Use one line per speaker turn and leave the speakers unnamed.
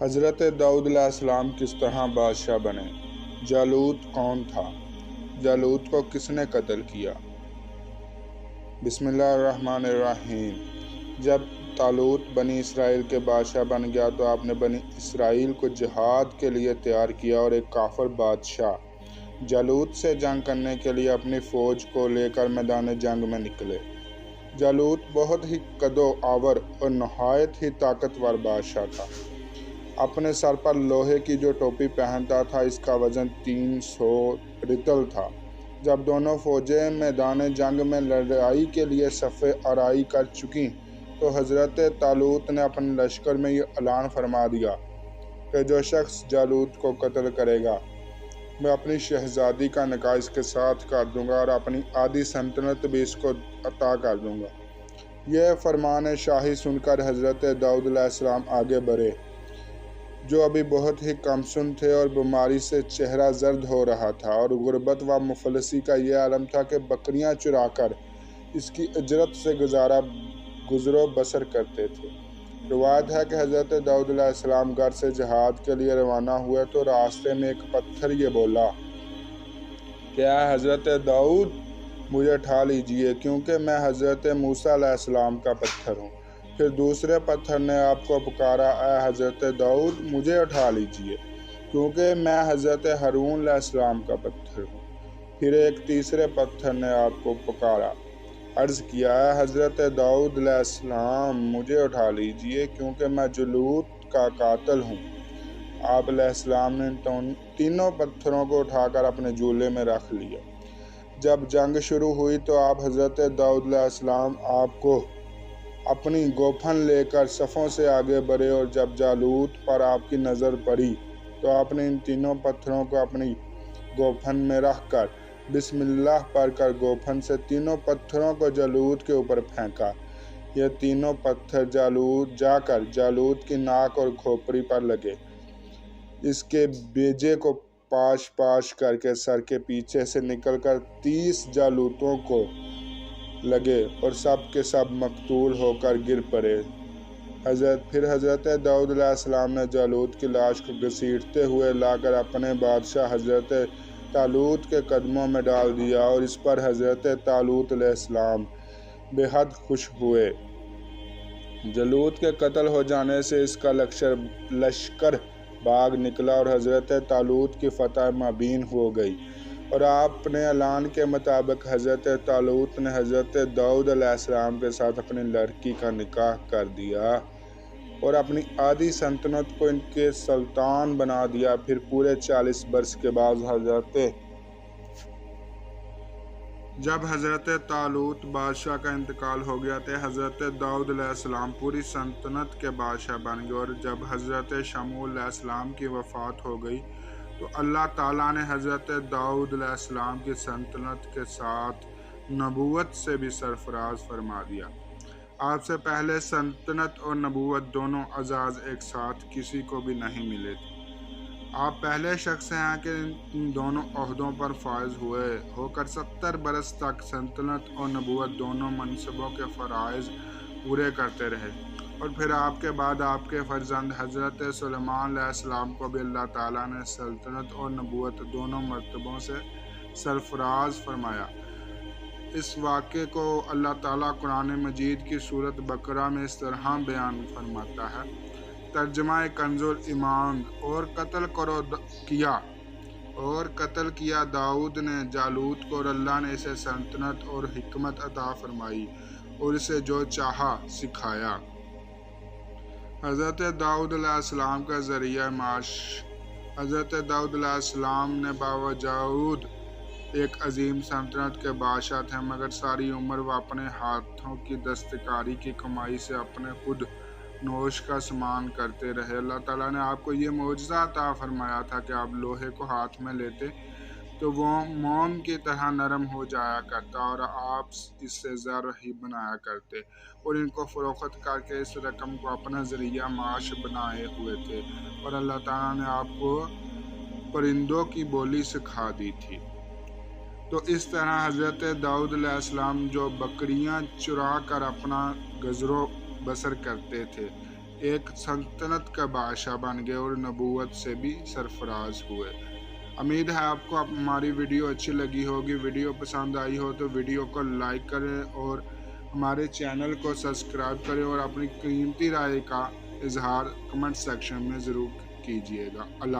حضرت داؤد علیہ السلام کس طرح بادشاہ بنے؟ جالوت کون تھا؟ جالوت کو کس نے قتل کیا؟ بسم اللہ الرحمن الرحیم۔ جب طالوت بنی اسرائیل کے بادشاہ بن گیا تو آپ نے بنی اسرائیل کو جہاد کے لیے تیار کیا اور ایک کافر بادشاہ جالوت سے جنگ کرنے کے لیے اپنی فوج کو لے کر میدان جنگ میں نکلے۔ جالوت بہت ہی قد و آور اور نہایت ہی طاقتور بادشاہ تھا۔ اپنے سر پر لوہے کی جو ٹوپی پہنتا تھا اس کا وزن 300 رطل تھا۔ جب دونوں فوجیں میدان جنگ میں لڑائی کے لیے صف آرائی کر چکیں تو حضرت طالوت نے اپنے لشکر میں یہ اعلان فرما دیا کہ جو شخص جالوت کو قتل کرے گا میں اپنی شہزادی کا نکاح اس کے ساتھ کر دوں گا اور اپنی آدھی سلطنت بھی اس کو عطا کر دوں گا۔ یہ فرمان شاہی سن کر حضرت داؤد علیہ السلام آگے بڑھے، جو ابھی بہت ہی کمسن تھے اور بیماری سے چہرہ زرد ہو رہا تھا، اور غربت و مفلسی کا یہ عالم تھا کہ بکریاں چرا کر اس کی اجرت سے گزر و بسر کرتے تھے۔ روایت ہے کہ حضرت داؤد علیہ السلام گھر سے جہاد کے لیے روانہ ہوئے تو راستے میں ایک پتھر یہ بولا کہ اے حضرت داؤد، مجھے اٹھا لیجئے کیونکہ میں حضرت موسیٰ علیہ السلام کا پتھر ہوں۔ پھر دوسرے پتھر نے آپ کو پکارا، اے حضرت داؤد، مجھے اٹھا لیجئے کیونکہ میں حضرت ہارون علیہ السلام کا پتھر ہوں۔ پھر ایک تیسرے پتھر نے آپ کو پکارا، عرض کیا، اے حضرت داؤد علیہ السلام، مجھے اٹھا لیجئے کیونکہ میں جالوت کا قاتل ہوں۔ آپ علیہ السلام نے ان تینوں پتھروں کو اٹھا کر اپنے جولے میں رکھ لیا۔ جب جنگ شروع ہوئی تو آپ حضرت داؤد علیہ السلام آپ کو اپنی گوپھن لے کر صفوں سے آگے بڑھے، اور جب جالوت پر آپ کی نظر پڑی تو آپ نے ان تینوں پتھروں کو اپنی گوپھن میں رکھ کر بسم اللہ پڑھ کر گوپھن سے تینوں پتھروں کو جالوت کے اوپر پھینکا۔ یہ تینوں پتھر جا کر جالوت کی ناک اور کھوپڑی پر لگے، اس کے بیجے کو پاش کر کے سر کے پیچھے سے نکل کر 30 جالوتوں کو لگے اور سب کے سب مقتول ہو کر گر پڑے۔ پھر حضرت داؤد علیہ السلام نے جالوت کی لاش کو گھسیٹتے ہوئے لا کر اپنے بادشاہ حضرت طالوت کے قدموں میں ڈال دیا، اور اس پر حضرت طالوت علیہ السلام بے حد خوش ہوئے۔ جالوت کے قتل ہو جانے سے اس کا لشکر بھاگ نکلا اور حضرت طالوت کی فتح مبین ہو گئی، اور آپ نے اعلان کے مطابق حضرت طالوت نے حضرت داؤد علیہ السلام کے ساتھ اپنی لڑکی کا نکاح کر دیا اور اپنی آدھی سلطنت کو ان کے سلطان بنا دیا۔ پھر پورے 40 برس کے بعد جب حضرت طالوت بادشاہ کا انتقال ہو گیا تو حضرت داؤد علیہ السلام پوری سلطنت کے بادشاہ بن گئے، اور جب حضرت شموئیل علیہ السلام کی وفات ہو گئی تو اللہ تعالیٰ نے حضرت داؤد علیہ السلام کی سلطنت کے ساتھ نبوت سے بھی سرفراز فرما دیا۔ آپ سے پہلے سلطنت اور نبوت دونوں اعزاز ایک ساتھ کسی کو بھی نہیں ملے تھے۔ آپ پہلے شخص ہیں کہ ان دونوں عہدوں پر فائز ہو کر 70 برس تک سلطنت اور نبوت دونوں منصبوں کے فرائض پورے کرتے رہے، اور پھر آپ کے بعد آپ کے فرزند حضرت سلیمان علیہ السلام کو بھی اللہ تعالیٰ نے سلطنت اور نبوت دونوں مرتبوں سے سرفراز فرمایا۔ اس واقعے کو اللہ تعالیٰ قرآن مجید کی سورۃ بقرہ میں اس طرح بیان فرماتا ہے، ترجمہ کنز الایمان، اور قتل کیا داؤد نے جالوت کو، اور اللہ نے اسے سلطنت اور حکمت عطا فرمائی اور اسے جو چاہا سکھایا۔ حضرت داؤد علیہ السلام کا ذریعہ معاش۔ حضرت داؤد علیہ السلام نے باوجود ایک عظیم سلطنت کے بادشاہ تھے، مگر ساری عمر وہ اپنے ہاتھوں کی دستکاری کی کمائی سے اپنے خود نوش کا سامان کرتے رہے۔ اللہ تعالیٰ نے آپ کو یہ معجزہ عطا فرمایا تھا کہ آپ لوہے کو ہاتھ میں لیتے تو وہ موم کی طرح نرم ہو جایا کرتا، اور آپ اس سے زر ہی بنایا کرتے اور ان کو فروخت کر کے اس رقم کو اپنا ذریعہ معاش بنائے ہوئے تھے، اور اللہ تعالیٰ نے آپ کو پرندوں کی بولی سکھا دی تھی۔ تو اس طرح حضرت داؤد علیہ السلام جو بکریاں چرا کر اپنا گزر و بسر کرتے تھے، ایک سلطنت کا بادشاہ بن گئے اور نبوت سے بھی سرفراز ہوئے۔ امید ہے آپ کو ہماری ویڈیو اچھی لگی ہوگی۔ ویڈیو پسند آئی ہو تو ویڈیو کو لائک کریں اور ہمارے چینل کو سبسکرائب کریں اور اپنی قیمتی رائے کا اظہار کمنٹ سیکشن میں ضرور کیجیے گا۔ اللہ